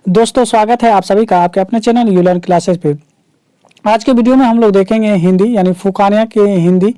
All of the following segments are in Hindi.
दोस्तों स्वागत है आप सभी का आपके अपने चैनल यू लर्न क्लासेस पे। आज के वीडियो में हम लोग देखेंगे हिंदी यानी फुकानिया के हिंदी,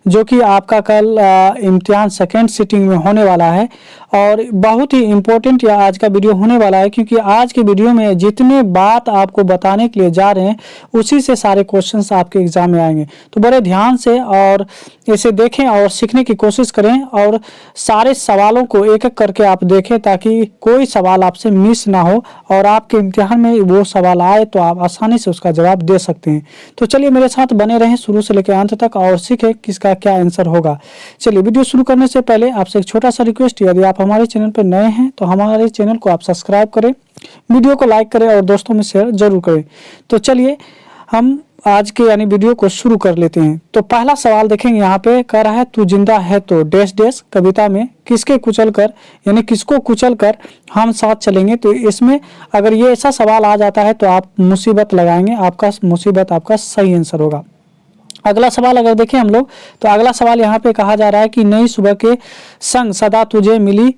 जो कि आपका कल इम्तिहान सेकेंड सिटिंग में होने वाला है और बहुत ही इम्पोर्टेंट यह आज का वीडियो होने वाला है, क्योंकि आज के वीडियो में जितने बात आपको बताने के लिए जा रहे हैं उसी से सारे क्वेश्चंस आपके एग्जाम में आएंगे। तो बड़े ध्यान से और इसे देखें और सीखने की कोशिश करें और सारे सवालों को एक एक करके आप देखें ताकि कोई सवाल आपसे मिस ना हो और आपके इम्तिहान में वो सवाल आए तो आप आसानी से उसका जवाब दे सकते हैं। तो चलिए मेरे साथ बने रहें शुरू से लेकर अंत तक और सीखें किसका क्या आंसर होगा। चलिए वीडियो शुरू करने से पहले आपसे एक छोटा सा रिक्वेस्ट, यदि आप हमारे चैनल पर नए हैं तो हमारे चैनल को आप सब्सक्राइब करें, वीडियो को लाइक करें और दोस्तों में शेयर जरूर करें। तो चलिए हम आज के यानी वीडियो को शुरू कर लेते हैं। तो पहला सवाल देखेंगे, यहाँ पे कह रहा है तू जिंदा है तो डैश डैश कविता में किसके कुचल कर यानी किसको कुचल कर हम साथ चलेंगे। तो इसमें अगर ये ऐसा सवाल आ जाता है तो आप मुसीबत लगाएंगे, आपका मुसीबत आपका सही आंसर होगा। अगला सवाल अगर देखें हम लोग तो अगला सवाल यहाँ पे कहा जा रहा है कि नई सुबह के संग सदा तुझे मिली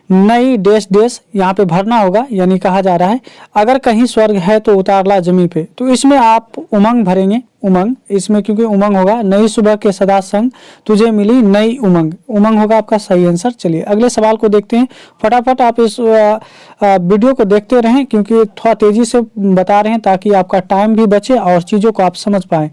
नई डैश डैश, यहाँ पे भरना होगा यानी कहा जा रहा है अगर कहीं स्वर्ग है तो उतारला जमी पे। तो इसमें आप उमंग भरेंगे, उमंग इसमें क्योंकि उमंग होगा, नई सुबह के सदा संग तुझे मिली नई उमंग, उमंग होगा आपका सही आंसर। चलिए अगले सवाल को देखते हैं। फटाफट आप इस वीडियो को देखते रहें क्योंकि थोड़ा तेजी से बता रहे हैं ताकि आपका टाइम भी बचे और चीज़ों को आप समझ पाएँ।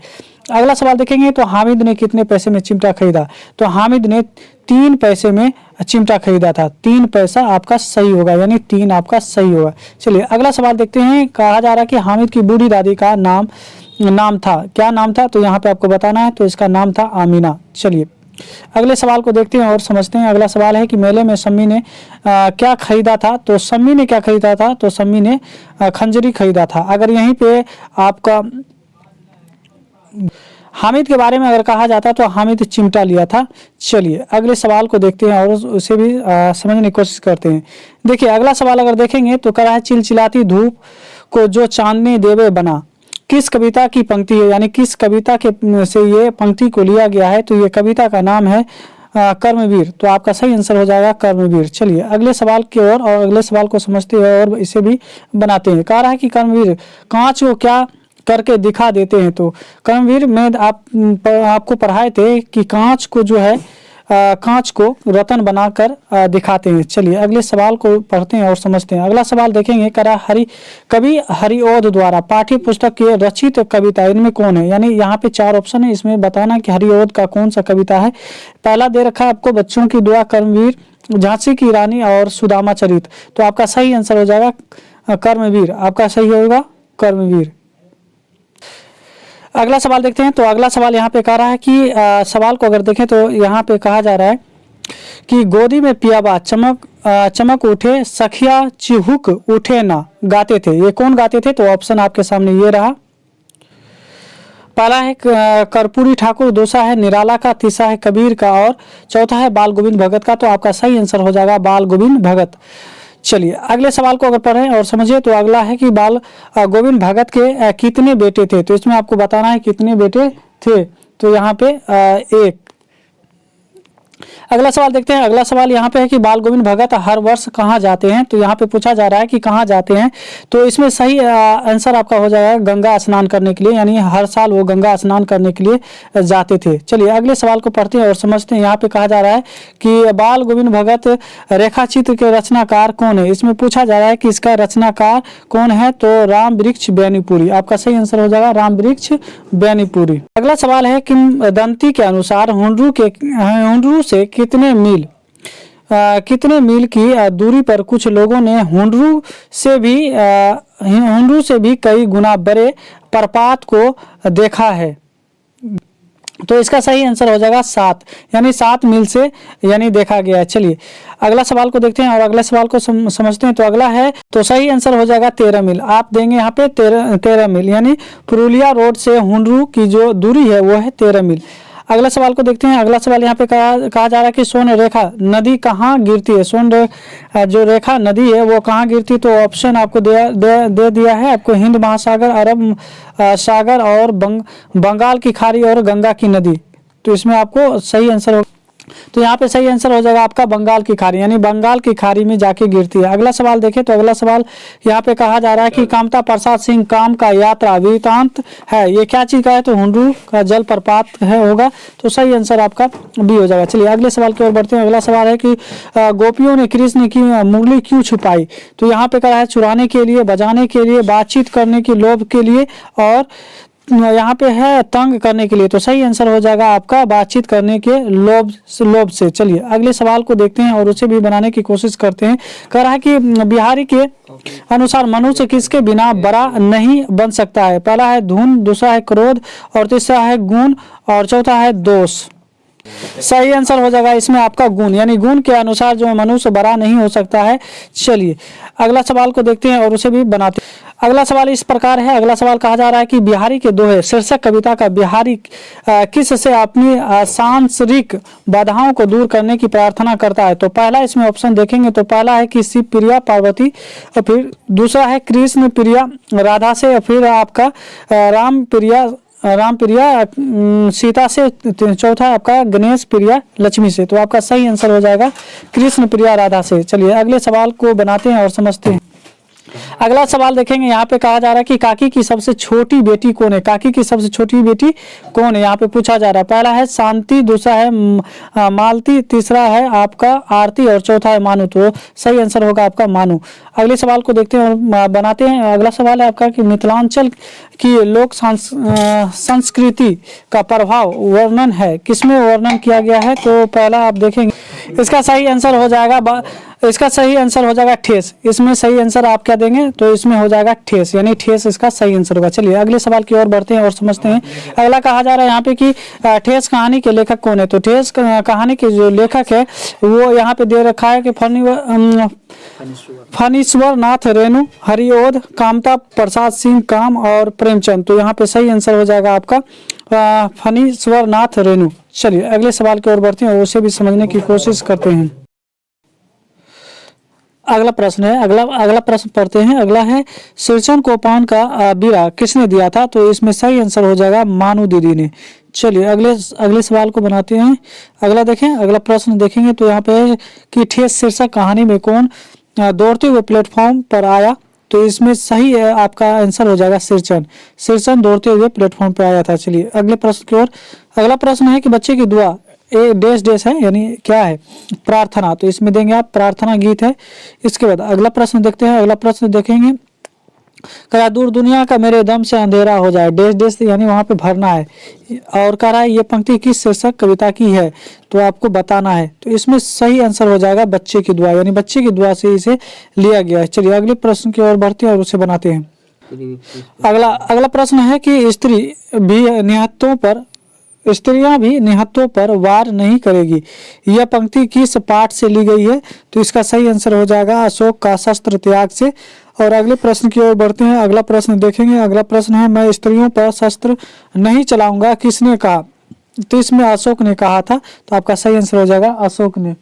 अगला सवाल देखेंगे तो हामिद ने कितने पैसे में चिमटा खरीदा। तो हामिद ने 3 पैसे में चिमटा खरीदा था, 3 पैसा आपका सही होगा यानी 3 आपका सही होगा। चलिए अगला सवाल देखते हैं। कहा जा रहा है कि हामिद की बूढ़ी दादी का नाम था, क्या नाम था। तो यहाँ पे आपको बताना है, तो इसका नाम था आमीना। चलिए अगले सवाल को देखते हैं और समझते हैं। अगला सवाल है कि मेले में सम्मी ने क्या खरीदा था। तो सम्मी ने क्या खरीदा था। तो सम्मी ने खंजरी खरीदा था। अगर यहीं पे आपका हामिद के बारे में अगर कहा जाता तो हामिद चिमटा लिया था। चलिए अगले सवाल को देखते हैं और उसे भी समझने की कोशिश करते हैं। देखिए अगला सवाल अगर देखेंगे तो कह रहा है चिलचिलाती धूप को जो चांदनी देवे बना, किस कविता की पंक्ति है यानी किस कविता के से ये पंक्ति को लिया गया है। तो ये कविता का नाम है कर्मवीर। तो आपका सही आंसर हो जाएगा कर्मवीर। चलिए अगले सवाल की ओर और अगले सवाल को समझते हैं और इसे भी बनाते हैं। कह रहा है कि कर्मवीर कांच को क्या करके दिखा देते हैं। तो कर्मवीर में आपको पढ़ाए थे कि कांच को जो है कांच को रतन बनाकर दिखाते हैं। चलिए अगले सवाल को पढ़ते हैं और समझते हैं। अगला सवाल देखेंगे, करा कवि हरिओद द्वारा पाठ्य पुस्तक की रचित कविता इनमें कौन है। यानी यहाँ पे 4 ऑप्शन है, इसमें बताना कि हरिओद का कौन सा कविता है। पहला दे रखा है आपको बच्चों की दुआ, कर्मवीर, झांसी की रानी और सुदामा चरित। तो आपका सही आंसर हो जाएगा कर्मवीर, आपका सही होगा कर्मवीर। अगला सवाल देखते हैं। तो अगला सवाल यहाँ पे कह रहा है कि सवाल को अगर देखें तो यहाँ पे कहा जा रहा है कि गोदी में पियाबा चमक उठे सखिया चिहुक उठे ना गाते थे, ये कौन गाते थे। तो ऑप्शन आपके सामने ये रहा। पहला है कर्पूरी ठाकुर, दूसरा है निराला का, तीसरा है कबीर का और चौथा है बाल गोविंद भगत का। तो आपका सही आंसर हो जाएगा बाल गोविंद भगत। चलिए अगले सवाल को अगर पढ़ें और समझिए तो अगला है कि बाल गोविंद भगत के कितने बेटे थे। तो इसमें आपको बताना है कितने बेटे थे। तो यहाँ पे 1। अगला सवाल देखते हैं। अगला सवाल यहाँ पे है कि बाल गोविंद भगत हर वर्ष कहाँ जाते हैं। तो यहाँ पे पूछा जा रहा है कि कहाँ जाते हैं। तो इसमें सही आंसर आपका हो जाएगा गंगा स्नान करने के लिए, यानी हर साल वो गंगा स्नान करने के लिए जाते थे। चलिए अगले सवाल को पढ़ते हैं और समझते हैं। यहाँ पे कहा जा रहा है कि बाल गोविंद भगत रेखा चित्र के रचनाकार कौन है। इसमें पूछा जा रहा है कि इसका रचनाकार कौन है। तो राम वृक्ष बैनीपुरी, आपका सही आंसर हो जाएगा राम वृक्ष बैनीपुरी। अगला सवाल है किंवदंती के अनुसार हुंडरू से कितने मील की दूरी पर कुछ लोगों ने हुंडरू से भी कई गुना बड़े प्रपात को देखा है। तो इसका सही आंसर हो जाएगा 7, यानी 7 मील से यानी देखा गया है। चलिए अगला सवाल को देखते हैं और अगले सवाल को समझते हैं। तो अगला है, तो सही आंसर हो जाएगा 13 मील। आप देंगे यहाँ पे 13 मील, यानी पुरुलिया रोड से हुंडरू की जो दूरी है वो है 13 मील। अगला सवाल को देखते हैं। अगला सवाल यहाँ पे कहा जा रहा है कि सोन रेखा नदी कहाँ गिरती है। सोन जो रेखा नदी है वो कहाँ गिरती है। तो ऑप्शन आपको दे दिया है आपको, हिंद महासागर, अरब सागर और बंगाल की खाड़ी और गंगा की नदी। तो इसमें आपको सही आंसर तो यहाँ पे सही आंसर हो जाएगा आपका बंगाल की खाड़ी, यानी बंगाल की खाड़ी में जाके गिरती है। अगला सवाल देखें तो अगला सवाल यहाँ पे कहा जा रहा है कि कामता प्रसाद सिंह काम का यात्रा वृतांत है, ये क्या चीज का है? तो हुंडरू का जल प्रपात है होगा, तो सही आंसर आपका बी हो जाएगा। चलिए अगले सवाल की ओर बढ़ते हैं। अगला सवाल है कि गोपियों ने कृष्ण की मुरली क्यों छुपाई? तो यहाँ पे कहा है चुराने के लिए, बजाने के लिए, बातचीत करने की लोभ के लिए, और यहाँ पे है तंग करने के लिए। तो सही आंसर हो जाएगा आपका बातचीत करने के लोभ से। चलिए अगले सवाल को देखते हैं और उसे भी बनाने की कोशिश करते हैं। कह रहा है कि बिहारी के अनुसार मनुष्य किसके बिना बड़ा नहीं बन सकता है? पहला है धुन, दूसरा है क्रोध, और तीसरा है गुण, और चौथा है दोष। सही आंसर हो जाएगा इसमें आपका गुण, यानी गुण के अनुसार जो मनुष्य बड़ा नहीं हो सकता है। चलिए अगला सवाल को देखते हैं और उसे भी बनाते हैं। अगला सवाल इस प्रकार है। अगला सवाल कहा जा रहा है कि बिहारी के दोहे शीर्षक कविता का बिहारी किस से अपनी सांसारिक बाधाओं को दूर करने की प्रार्थना करता है? तो पहला इसमें ऑप्शन देखेंगे तो पहला है कि शिव प्रिया पार्वती, और फिर दूसरा है कृष्ण प्रिया राधा से, और फिर आपका राम प्रिया सीता से, चौथा आपका गणेश प्रिया लक्ष्मी से। तो आपका सही आंसर हो जाएगा कृष्ण प्रिया राधा से। चलिए अगले सवाल को बनाते हैं और समझते हैं। अगला सवाल देखेंगे, यहाँ पे कहा जा रहा है कि काकी की सबसे छोटी बेटी कौन है? काकी की सबसे छोटी बेटी कौन है यहाँ पे पूछा जा रहा है। पहला है शांति, दूसरा है मालती, तीसरा है आपका आरती, और चौथा है मानू। तो सही आंसर होगा आपका मानू। अगले सवाल को देखते हैं और बनाते हैं। अगला सवाल है आपका कि मिथिलांचल की लोक संस्कृति का प्रभाव वर्णन है, किसमें वर्णन किया गया है? तो पहला आप देखेंगे, इसका सही आंसर हो जाएगा ठेस। इसमें सही आंसर आप क्या देंगे? तो इसमें हो जाएगा ठेस, यानी ठेस इसका सही आंसर होगा। चलिए अगले सवाल की ओर बढ़ते हैं और समझते हैं। अगला कहा जा रहा है यहाँ पे कि ठेस कहानी के लेखक कौन है? तो ठेस कहानी के जो लेखक है वो यहाँ पे दे रखा है कि फणीश्वर नाथ रेणु, हरिओध, कामता प्रसाद सिंह काम, और प्रेमचंद। तो यहाँ पे सही आंसर हो जाएगा आपका फणीश्वर नाथ रेणु। चलिए अगले सवाल की ओर बढ़ते हैं और उसे भी समझने की कोशिश करते हैं। अगला प्रश्न है, अगला प्रश्न पढ़ते हैं। अगला है शीर्षण को पान का बीड़ा किसने दिया था? तो इसमें सही आंसर हो जाएगा मानू दीदी ने। चलिए अगले सवाल को बनाते हैं। अगला देखें, अगला प्रश्न देखेंगे तो यहाँ पे है कि ठेस शीर्षक कहानी में कौन दौड़ते हुए प्लेटफॉर्म पर आया? तो इसमें सही है आपका आंसर हो जाएगा शीर्षण दौड़ते हुए प्लेटफॉर्म पर आया था। चलिए अगले प्रश्न की ओर। अगला प्रश्न है कि बच्चे की दुआ डैश है, यानी क्या है? प्रार्थना। तो इसमें देंगे आप प्रार्थना गीत है। इसके बाद अगला प्रश्न देखते हैं। अगला प्रश्न देखेंगे, कह दूर दुनिया का मेरे दम से अंधेरा हो जाए डैश, यानी वहां पे भरना है। और कह रहा है ये पंक्ति किस शीर्षक कविता की है? तो आपको बताना है। तो इसमें सही आंसर हो जाएगा बच्चे की दुआ, यानी बच्चे की दुआ से इसे लिया गया है। चलिए अगले प्रश्न की ओर बढ़ते हैं और उसे बनाते हैं। अगला प्रश्न है कि स्त्रियां भी निहत्तों पर वार नहीं करेगी, यह पंक्ति किस पाठ से ली गई है? तो इसका सही आंसर हो जाएगा अशोक का शस्त्र त्याग से। और अगले प्रश्न की ओर बढ़ते हैं। अगला प्रश्न देखेंगे। अगला प्रश्न है मैं स्त्रियों पर शस्त्र नहीं चलाऊंगा किसने कहा? तो इसमें अशोक ने कहा था। तो आपका सही आंसर हो जाएगा अशोक ने।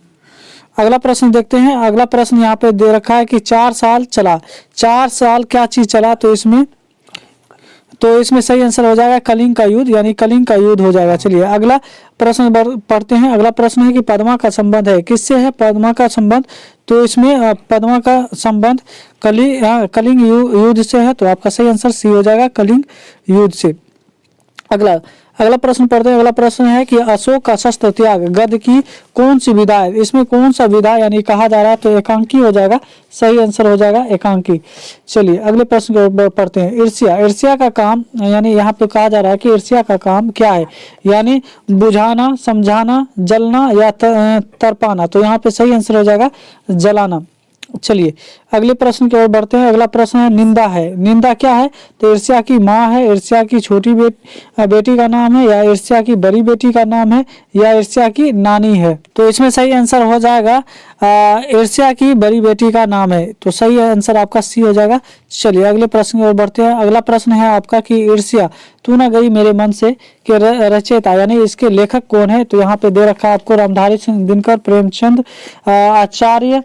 अगला प्रश्न देखते हैं। अगला प्रश्न यहाँ पे दे रखा है कि 4 साल चला, 4 साल क्या चीज चला? तो इसमें सही आंसर हो जाएगा कलिंग का युद्ध, यानी कलिंग का युद्ध हो जाएगा। चलिए अगला प्रश्न पढ़ते हैं। अगला प्रश्न है कि पद्मा का संबंध है, किससे है पद्मा का संबंध? तो इसमें पद्मा का संबंध कलिंग युद्ध से है। तो आपका सही आंसर सी हो जाएगा कलिंग युद्ध से। अगला प्रश्न पढ़ते हैं। अगला प्रश्न है कि अशोक का शस्त्र त्याग गद्य की कौन सी विधा है? इसमें कौन सा विधा यानी कहा जा रहा है? तो एकांकी हो जाएगा। सही आंसर हो जाएगा एकांकी। चलिए अगले प्रश्न को पढ़ते हैं। ईर्ष्या का काम, यानी यहाँ पे कहा जा रहा है कि ईर्ष्या का काम क्या है? यानी बुझाना, समझाना, जलना या तर्पाना। तो यहाँ पे सही आंसर हो जाएगा जलाना। चलिए अगले प्रश्न की ओर बढ़ते हैं। अगला प्रश्न है निंदा है, निंदा क्या है? तो ईर्ष्या की माँ है, ईर्ष्या की छोटी बेटी का नाम है, या ईर्ष्या की बड़ी बेटी का नाम है, या ईर्ष्या की नानी है? तो इसमें सही आंसर हो जाएगा ईर्ष्या की बड़ी बेटी का नाम है। तो सही आंसर आपका सी हो जाएगा। चलिए अगले प्रश्न की ओर बढ़ते हैं। अगला प्रश्न है आपका कि ईर्ष्या तू न गई मेरे मन से के रचयिता, यानी इसके लेखक कौन है? तो यहाँ पे दे रखा है आपको रामधारी सिंह दिनकर, प्रेमचंद, आचार्य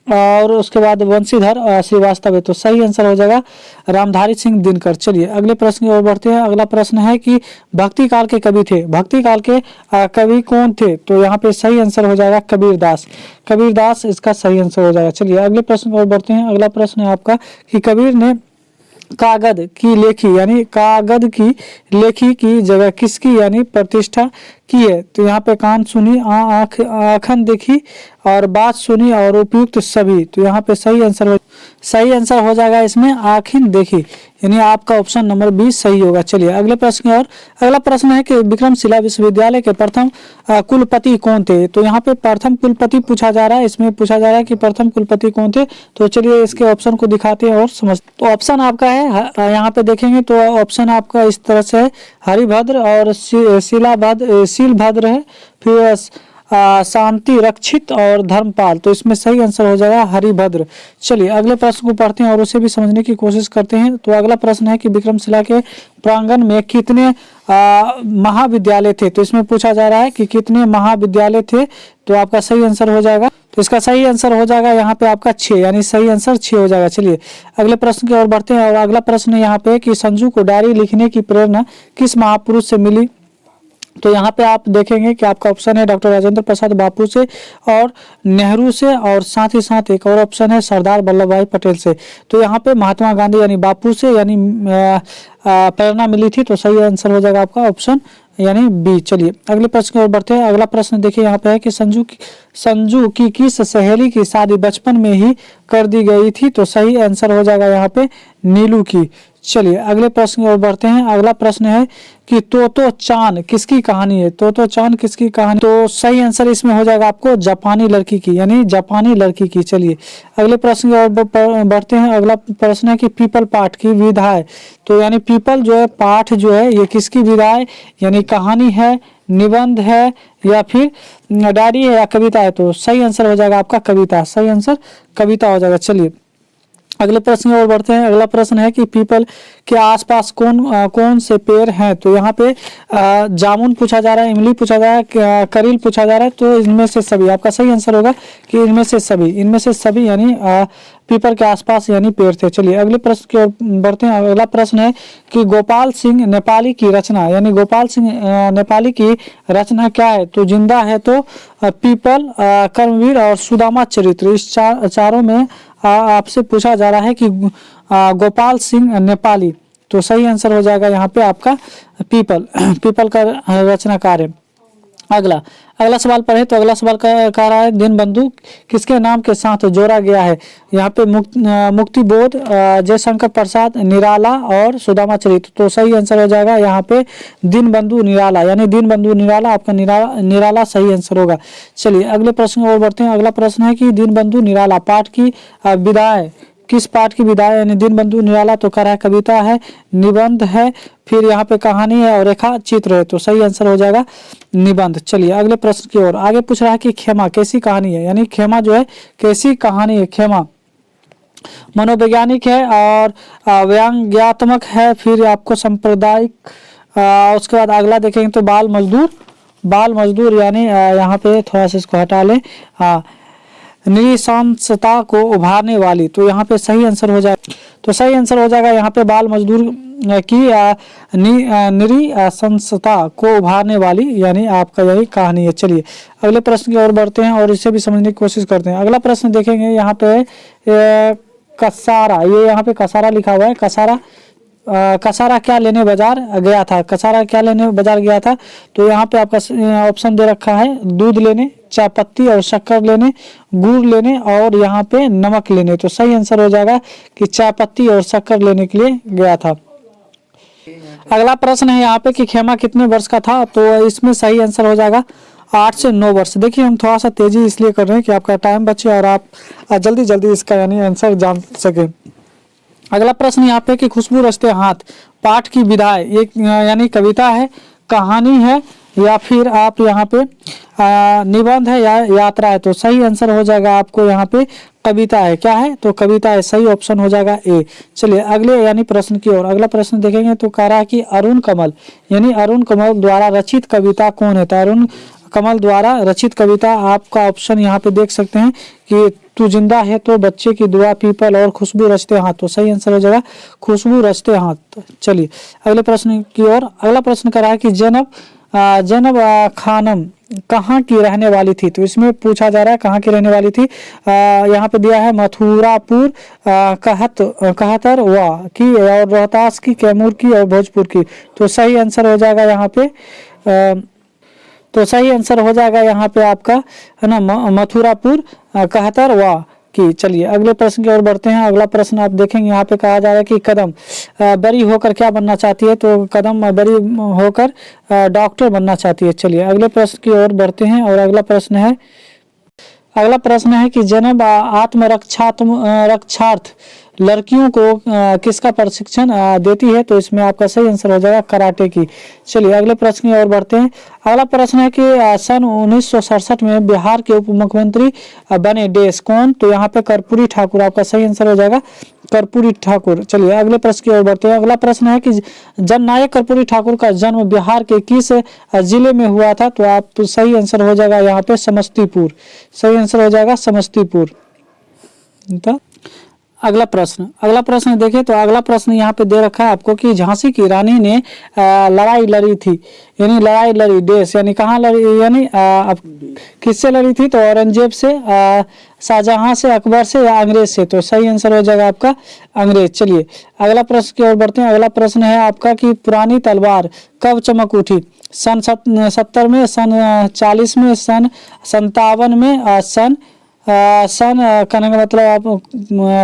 और उसके बाद वंशीधर श्रीवास्तव है, तो सही आंसर हो जाएगा रामधारी सिंह दिनकर। चलिए अगले प्रश्न की ओर बढ़ते हैं। अगला प्रश्न है कि भक्ति काल के कवि थे, भक्ति काल के कवि कौन थे? तो यहाँ पे सही आंसर हो जाएगा कबीरदास, कबीरदास इसका सही आंसर हो जाएगा। चलिए अगले प्रश्न की ओर बढ़ते हैं। अगला प्रश्न है आपका कि कबीर ने कागद की लेखी यानी कागद की लेखी की जगह किसकी यानी प्रतिष्ठा की है? तो यहाँ पे कान सुनी, आँख आँखन देखी और बात सुनी और उपयुक्त सभी, तो यहाँ पे सही आंसर हो जाएगा इसमें आँखिन देखी, यानी आपका ऑप्शन नंबर 20 सही होगा। चलिए अगले प्रश्न की ओर। अगला प्रश्न है कि विक्रमशिला विश्वविद्यालय के प्रथम कुलपति कौन थे? तो यहाँ पे प्रथम कुलपति पूछा जा रहा है, इसमें पूछा जा रहा है कि प्रथम कुलपति कौन थे। तो चलिए इसके ऑप्शन को दिखाते हैं और समझ। तो ऑप्शन आपका है यहाँ पे देखेंगे तो ऑप्शन आपका इस तरह से है, हरिभद्र और शीलभद्र है, फिर शांति रक्षित और धर्मपाल, तो इसमें सही आंसर हो जाएगा हरिभद्र। चलिए अगले प्रश्न को पढ़ते हैं और उसे भी समझने की कोशिश करते हैं। तो अगला प्रश्न है कि विक्रमशिला के प्रांगण में कितने महाविद्यालय थे? तो इसमें पूछा जा रहा है कि कितने महाविद्यालय थे, तो आपका सही आंसर हो जाएगा, तो इसका सही आंसर हो जाएगा यहाँ पे आपका 6, यानी सही आंसर 6 हो जाएगा। चलिए अगले प्रश्न की ओर बढ़ते हैं और अगला प्रश्न यहाँ पे कि संजू को डायरी लिखने की प्रेरणा किस महापुरुष से मिली? तो यहाँ पे आप देखेंगे कि आपका ऑप्शन है डॉक्टर राजेंद्र प्रसाद बापू से और नेहरू से, और साथ ही साथ एक और ऑप्शन है सरदार वल्लभ भाई पटेल से। तो यहाँ पे महात्मा गांधी यानी बापू से यानी प्रेरणा मिली थी, तो सही आंसर हो जाएगा आपका ऑप्शन यानी बी। चलिए अगले प्रश्न की ओर बढ़ते हैं। अगला प्रश्न देखिए यहाँ पे है कि संजू की किस सहेली की शादी बचपन में ही कर दी गई थी? तो सही आंसर हो जाएगा यहाँ पे नीलू की। चलिए अगले प्रश्न की ओर बढ़ते हैं। अगला प्रश्न है कि तोतो चान किसकी कहानी है? तोतो चान किसकी कहानी? तो सही आंसर इसमें हो जाएगा आपको जापानी लड़की की, यानी जापानी लड़की की। चलिए अगले प्रश्न की ओर बढ़ते हैं। अगला प्रश्न है कि पीपल पाठ की विधा है, तो यानी पीपल जो है पाठ जो है ये किसकी विधा है, यानी कहानी है, निबंध है या फिर डायरी है या कविता है? तो सही आंसर हो जाएगा आपका कविता, सही आंसर कविता हो जाएगा। चलिए अगले प्रश्न की ओर बढ़ते हैं। अगला प्रश्न है कि पीपल के आसपास कौन से पेड़ हैं? तो यहाँ पे जामुन पूछा जा रहा है, इमली पूछा जा रहा है, करील पूछा जा रहा है, तो इनमें से सभी आपका सही आंसर होगा कि इनमें से सभी यानी पीपल के आसपास यानी पेड़ थे। चलिए अगले प्रश्न की ओर बढ़ते हैं। अगला प्रश्न है कि गोपाल सिंह नेपाली की रचना यानी गोपाल सिंह नेपाली की रचना क्या है? तो जिंदा है तो पीपल, कर्मवीर और सुदामा चरित्र, इस चारों में आपसे पूछा जा रहा है कि गोपाल सिंह नेपाली, तो सही आंसर हो जाएगा यहाँ पे आपका पीपल का रचनाकार है। अगला सवाल पढ़े तो अगला सवाल कह रहा है दीनबंधु किसके नाम के साथ जोड़ा गया है? यहाँ पे मुक्तिबोध, जयशंकर प्रसाद, निराला और सुदामा चरित्र, तो सही आंसर हो जाएगा यहाँ पे दीनबंधु निराला, यानी दीनबंधु निराला, आपका निराला सही आंसर होगा। चलिए अगले प्रश्न की ओर बढ़ते हैं। अगला प्रश्न है कि दीनबंधु निराला पाठ की विधाएं किस पाठ की विधाएं, यानी दीनबंधु निराला तो कह रहा है कविता है, निबंध है, फिर यहाँ पे कहानी है और रेखा चित्र है, तो सही आंसर हो जाएगा निबंध। चलिए अगले प्रश्न की ओर आगे पूछ रहा है कि खेमा कैसी कहानी है, यानी खेमा जो है कैसी कहानी है? खेमा मनोवैज्ञानिक है और व्यंग्यात्मक है, फिर आपको सांप्रदायिक, उसके बाद अगला देखेंगे तो बाल मजदूर यानी यहाँ पे थोड़ा सा इसको हटा लें, नृशंसता को उभारने वाली, तो यहाँ पे सही आंसर हो जाएगा, तो सही आंसर हो जाएगा यहाँ पे बाल मजदूर की नृशंसता को उभारने वाली, यानी आपका यही कहानी है। चलिए अगले प्रश्न की ओर बढ़ते हैं और इसे भी समझने की कोशिश करते हैं। अगला प्रश्न देखेंगे यहाँ पे कसारा, ये यहाँ पे कसारा लिखा हुआ है, कसारा क्या लेने बाजार गया था? कसारा क्या लेने बाजार गया था? तो यहाँ पे आपका ऑप्शन दे रखा है दूध लेने, चाय पत्ती और शक्कर लेने, गुड़ लेने और यहाँ पे नमक लेने, तो सही आंसर हो जाएगा कि चाय पत्ती और शक्कर लेने के लिए गया था। अगला प्रश्न है यहाँ पे कि खेमा कितने वर्ष का था? तो इसमें सही आंसर हो जाएगा 8 से 9 वर्ष। देखिए हम थोड़ा सा तेजी इसलिए कर रहे हैं कि आपका टाइम बचे और आप जल्दी इसका यानी आंसर जान सके। अगला प्रश्न यहाँ पे कि खुशबू रचते हाथ पाठ की विधाएं, एक यानी कविता है, कहानी है या फिर आप यहाँ पे निबंध है या यात्रा है? तो सही आंसर हो जाएगा आपको यहाँ पे कविता है। क्या है? तो कविता है, सही ऑप्शन हो जाएगा ए। चलिए अगले यानी प्रश्न की ओर। अगला प्रश्न देखेंगे तो कह रहा है कि अरुण कमल यानी अरुण कमल द्वारा रचित कविता कौन है? तो अरुण कमल द्वारा रचित कविता आपका ऑप्शन यहाँ पे देख सकते हैं कि तू जिंदा है तो बच्चे की दुआ, पीपल और खुशबू रचते हाथ। तो सही आंसर हो जाएगा खुशबू रचते हाथ। चलिए अगले प्रश्न की ओर। अगला प्रश्न कर रहा है कि जैनब खानम कहाँ की रहने वाली थी। तो इसमें पूछा जा रहा है कहाँ की रहने वाली थी। यहाँ पे दिया है मथुरापुर, कहतर वा की, और रोहतास की, कैमूर की और भोजपुर की। तो सही आंसर हो जाएगा यहाँ पे तो सही आंसर हो जाएगा यहाँ पे आपका है ना मथुरापुर, कहतर वा की। चलिए अगले प्रश्न की ओर बढ़ते हैं। अगला प्रश्न आप देखेंगे यहाँ पे कहा जा रहा है कि कदम बड़ी होकर क्या बनना चाहती है। तो कदम बड़ी होकर डॉक्टर बनना चाहती है। चलिए अगले प्रश्न की ओर बढ़ते हैं और अगला प्रश्न है कि जैनब रक्षार्थ लड़कियों को किसका प्रशिक्षण देती है। तो इसमें आपका सही आंसर हो जाएगा कराटे की। चलिए अगले प्रश्न की ओर बढ़ते हैं। अगला प्रश्न है कि सन 1967 में बिहार के उप मुख्यमंत्री बने देश कौन। तो यहाँ पे कर्पूरी ठाकुर आपका सही आंसर हो जाएगा कर्पूरी ठाकुर। चलिए अगले प्रश्न की ओर बढ़ते हैं। अगला प्रश्न है कि जननायक कर्पूरी ठाकुर का जन्म बिहार के किस जिले में हुआ था। तो आप सही आंसर हो जाएगा यहाँ पे समस्तीपुर। सही आंसर हो जाएगा समस्तीपुर। तो अगला प्रश्न देखें। तो अगला प्रश्न यहाँ पे दे रखा है आपको कि झांसी की रानी ने लड़ाई लड़ी थी, यानी लड़ाई लड़ी देश, यानी कहाँ लड़ी, यानी किससे लड़ी थी। तो औरंगजेब से, शाहजहां से, अकबर से या अंग्रेज से। तो सही आंसर हो जाएगा आपका अंग्रेज। चलिए अगला प्रश्न की ओर बढ़ते हैं। अगला प्रश्न है आपका कि पुरानी तलवार कब चमक उठी। सन 70 में, सन 40 में, सन 57 में, सन कहने का मतलब आप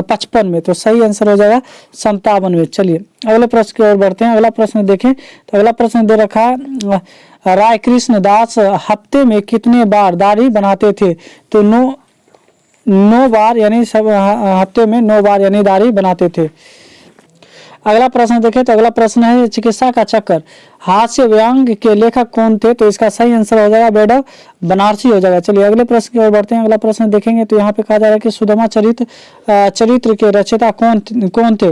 55 में। तो सही आंसर हो जाएगा 57 में। चलिए अगले प्रश्न की ओर बढ़ते हैं। अगला प्रश्न देखें। तो अगला प्रश्न दे रखा है राय कृष्ण दास हफ्ते में कितने बार दाढ़ी बनाते थे। तो 9 बार, यानी सब हफ्ते में 9 बार यानी दाढ़ी बनाते थे। अगला प्रश्न देखें। तो अगला प्रश्न है चिकित्सा का चक्कर हास्य व्यंग के लेखक कौन थे। तो इसका सही आंसर हो जाएगा बेड बनारसी हो जाएगा। चलिए अगले प्रश्न की ओर बढ़ते हैं। अगला प्रश्न देखेंगे तो यहाँ पे कहा जा रहा है कि सुदामा चरित्र के रचयिता कौन थे।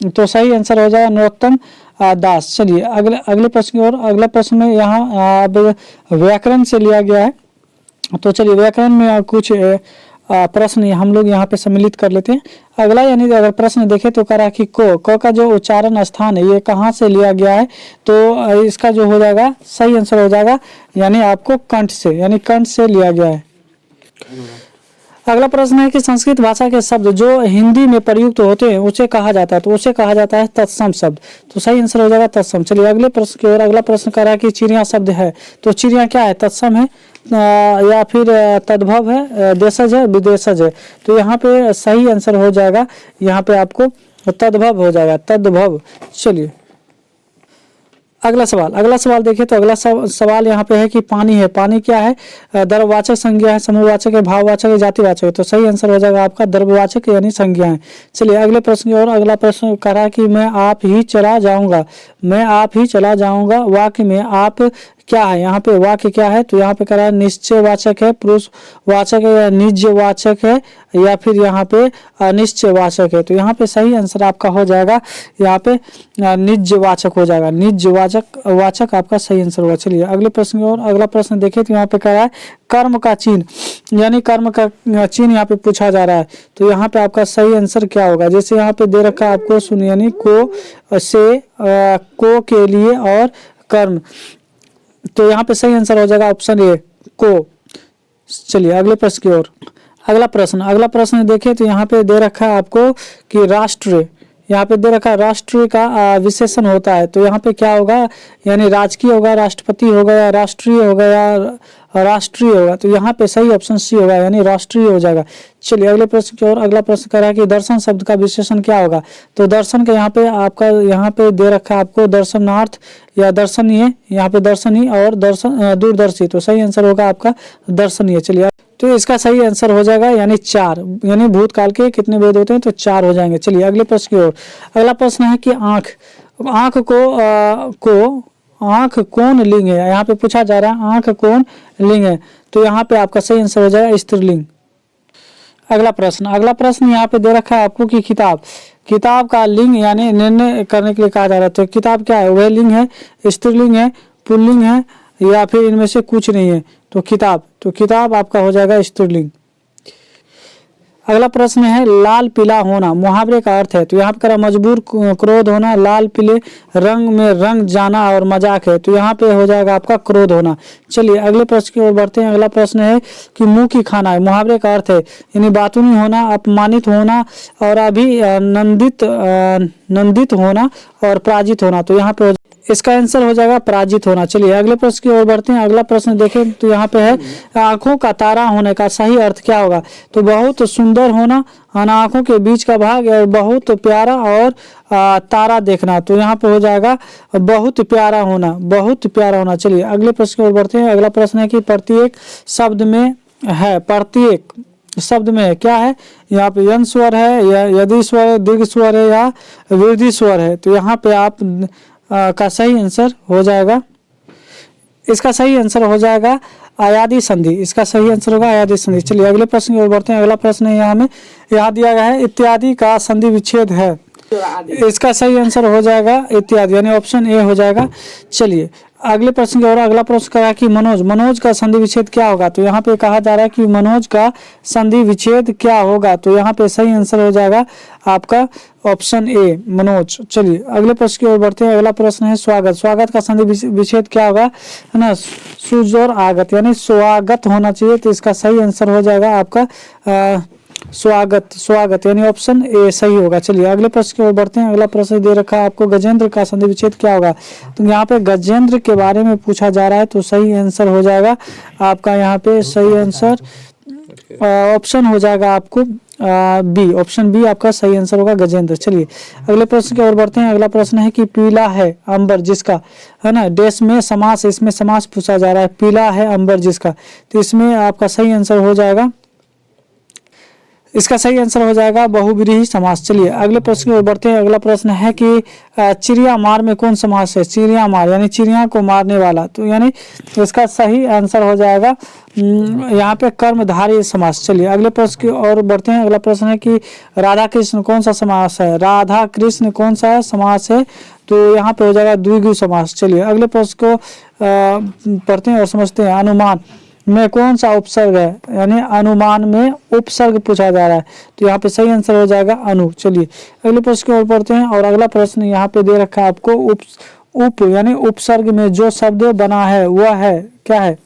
तो सही आंसर हो जाएगा नरोत्तम दास। चलिए अगले प्रश्न की ओर। अगला प्रश्न में यहाँ व्याकरण से लिया गया है। तो चलिए व्याकरण में कुछ प्रश्न हम लोग यहाँ पे सम्मिलित कर लेते हैं। अगला यानी अगर प्रश्न देखें तो कह रहा है कि को का जो उच्चारण स्थान है ये कहाँ से लिया गया है। तो इसका जो हो जाएगा सही आंसर हो जाएगा यानी आपको कंठ से, यानी कंठ से लिया गया है। अगला प्रश्न है कि संस्कृत भाषा के शब्द जो हिंदी में प्रयुक्त होते हैं उसे कहा जाता है। तो उसे कहा जाता है तत्सम शब्द। तो सही आंसर हो जाएगा तत्सम। चलिए अगले प्रश्न की ओर। अगला प्रश्न कह रहा है कि चिड़िया शब्द है। तो चिड़िया क्या है, तत्सम है या फिर तद्भव है, देशज है, विदेशज है। तो यहाँ पे सही आंसर हो जाएगा यहाँ पे आपको तद्भव हो जाएगा, तद्भव। चलिए अगला सवाल देखिए। तो अगला सवाल यहाँ पे है कि पानी है, पानी क्या है, द्रव्यवाचक, संज्ञा है, समूहवाचक है, भाववाचक है, जातिवाचक है। तो सही आंसर हो जाएगा आपका द्रव्यवाचक यानी संज्ञा है। चलिए अगले प्रश्न की ओर। अगला प्रश्न कह रहा है कि मैं आप ही चला जाऊंगा, मैं आप ही चला जाऊंगा वाक्य में आप क्या है। यहाँ पे वाक्य क्या है। तो यहाँ पे कह रहा है निश्चयवाचक है, पुरुषवाचक है, या निजवाचक है, या फिर यहाँ पे अनिश्चयवाचक है। तो यहाँ पे सही आंसर आपका हो जाएगा यहाँ पे निजवाचक हो जाएगा, निजवाचक आपका सही आंसर होगा। चलिए अगले प्रश्न की ओर। अगला प्रश्न देखिए तो यहाँ पे कह रहा है कर्म का चिन्ह, यानी कर्म का चिन्ह यहाँ पे पूछा जा रहा है। तो यहाँ पे आपका सही आंसर क्या होगा। जैसे यहाँ पे दे रखा है आपको सुनिए, यानी को से को के लिए और कर्म। तो यहाँ पे सही आंसर हो जाएगा ऑप्शन ए को। चलिए अगले प्रश्न की ओर। अगला प्रश्न देखिए तो यहाँ पे दे रखा है आपको कि राष्ट्र, यहाँ पे दे रखा है राष्ट्र का विशेषण होता है। तो यहाँ पे क्या होगा, यानी राजकीय होगा, राष्ट्रपति होगा, या राष्ट्रीय होगा, या राष्ट्रीय होगा। तो यहाँ पे सही ऑप्शन सी होगा, यानी राष्ट्रीय हो जाएगा। चलिए अगले प्रश्न की ओर। अगला प्रश्न कर रहा है कि दर्शन शब्द का विशेषण क्या होगा। तो दर्शन का यहाँ पे आपका यहाँ पे दे रखा है आपको दर्शनार्थ या दर्शनीय, यहाँ पे दर्शनीय और दूरदर्शी। तो सही आंसर होगा आपका दर्शनीय। चलिए तो इसका सही आंसर हो जाएगा यानी 4, यानी भूतकाल के कितने वेद होते हैं तो 4 हो जाएंगे। चलिए अगले प्रश्न की ओर। अगला प्रश्न है कि आंख कौन लिंग है। यहाँ पे पूछा जा रहा है आंख कौन लिंग है। तो यहाँ पे आपका सही आंसर हो जाएगा स्त्रीलिंग। अगला प्रश्न यहाँ पे दे रखा है आपको कि किताब का लिंग यानी निर्णय करने के लिए कहा जा रहा है। तो किताब क्या है, वह लिंग है, स्त्रीलिंग है, पुल्लिंग है, या फिर इनमें से कुछ नहीं है। तो किताब आपका हो जाएगा स्त्रीलिंग। अगला प्रश्न है लाल पीला होना मुहावरे का अर्थ है। तो यहाँ पे करा मजबूर, क्रोध होना, लाल पीले रंग में रंग जाना और मजाक है। तो यहाँ पे हो जाएगा आपका क्रोध होना। चलिए अगले प्रश्न की ओर बढ़ते हैं। अगला प्रश्न है कि मुंह की खाना है मुहावरे का अर्थ है यानी बातूनी होना, अपमानित होना और अभी नंदित होना और पराजित होना। तो यहाँ पे इसका आंसर हो जाएगा पराजित होना। चलिए अगले प्रश्न की ओर बढ़ते हैं। अगला प्रश्न देखें तो यहाँ पे है आंखों का तारा होने का सही अर्थ क्या होगा। तो बहुत सुंदर होना, आंखों के बीच का भाग और बहुत प्यारा और तारा देखना। तो यहाँ पे हो जाएगा बहुत प्यारा होना, बहुत प्यारा होना। चलिए अगले प्रश्न की ओर बढ़ते हैं। अगला प्रश्न है कि प्रत्येक शब्द में है, प्रत्येक शब्द में है क्या है। यहाँ पे यन स्वर है या यदि स्वर है, दीर्घ स्वर है या वृद्धि स्वर है। तो यहाँ पे आप का सही आंसर हो जाएगा, इसका सही आंसर हो जाएगा अयादी संधि। इसका सही आंसर होगा अयादी संधि। चलिए अगले प्रश्न की ओर बढ़ते हैं। अगला प्रश्न है यहाँ में यहाँ दिया गया है इत्यादि का संधि विच्छेद है। इसका सही आंसर हो जाएगा इत्यादि यानी ऑप्शन ए हो जाएगा। चलिए अगले प्रश्न की ओर। अगला प्रश्न कहा कि मनोज का संधि विच्छेद क्या होगा। तो यहाँ पे कहा जा रहा है कि मनोज का संधि विच्छेद क्या होगा। तो यहाँ पे सही आंसर हो जाएगा आपका ऑप्शन ए मनोज। चलिए अगले प्रश्न की ओर बढ़ते हैं। अगला प्रश्न है स्वागत का संधि विच्छेद क्या होगा, है ना। सुज और आगत यानी स्वागत होना चाहिए। तो इसका सही आंसर हो जाएगा आपका स्वागत यानी ऑप्शन ए सही होगा। चलिए अगले प्रश्न की ओर बढ़ते हैं। अगला प्रश्न दे रखा है आपको गजेंद्र का संधि विच्छेद क्या होगा। तो यहाँ पे गजेंद्र के बारे में पूछा जा रहा है। तो सही आंसर हो जाएगा आपका यहाँ पे सही आंसर ऑप्शन हो जाएगा आपको बी, ऑप्शन बी आपका सही आंसर होगा गजेंद्र। चलिए अगले प्रश्न की ओर बढ़ते हैं। अगला प्रश्न है कि पीला है अंबर जिसका, है ना, देश में समास, इसमें समास पूछा जा रहा है। पीला है अंबर जिसका, तो इसमें आपका सही आंसर हो जाएगा, इसका सही आंसर हो जाएगा बहुव्रीहि समास। चलिए अगले प्रश्न की ओर बढ़ते हैं। अगला प्रश्न है कि चिड़िया मार में कौन समास है। चिड़िया मार यानी चिड़िया को मारने वाला। तो यानी इसका सही आंसर हो जाएगा यहाँ पे कर्मधारय समास। चलिए अगले प्रश्न की ओर बढ़ते हैं। अगला प्रश्न है कि राधा कृष्ण कौन सा समास है। राधा कृष्ण कौन सा समास है। तो यहाँ पे हो जाएगा द्विगु समास। चलिए अगले प्रश्न को पढ़ते हैं और समझते हैं। अनुमान में कौन सा उपसर्ग है, यानी अनुमान में उपसर्ग पूछा जा रहा है। तो यहाँ पे सही आंसर हो जाएगा अनु। चलिए अगले प्रश्न की ओर पढ़ते हैं। और अगला प्रश्न यहाँ पे दे रखा है आपको उप यानी उपसर्ग में जो शब्द बना है वह है क्या है।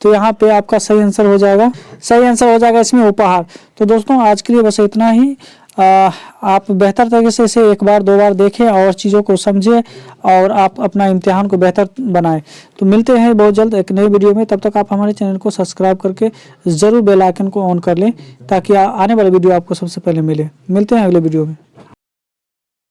तो यहाँ पे आपका सही आंसर हो जाएगा, सही आंसर हो जाएगा इसमें उपहार। तो दोस्तों आज के लिए बस इतना ही। आप बेहतर तरीके से इसे एक बार दो बार देखें और चीज़ों को समझें और आप अपना इम्तिहान को बेहतर बनाएं। तो मिलते हैं बहुत जल्द एक नई वीडियो में। तब तक आप हमारे चैनल को सब्सक्राइब करके ज़रूर बेल आइकन को ऑन कर लें ताकि आने वाली वीडियो आपको सबसे पहले मिले। मिलते हैं अगले वीडियो में।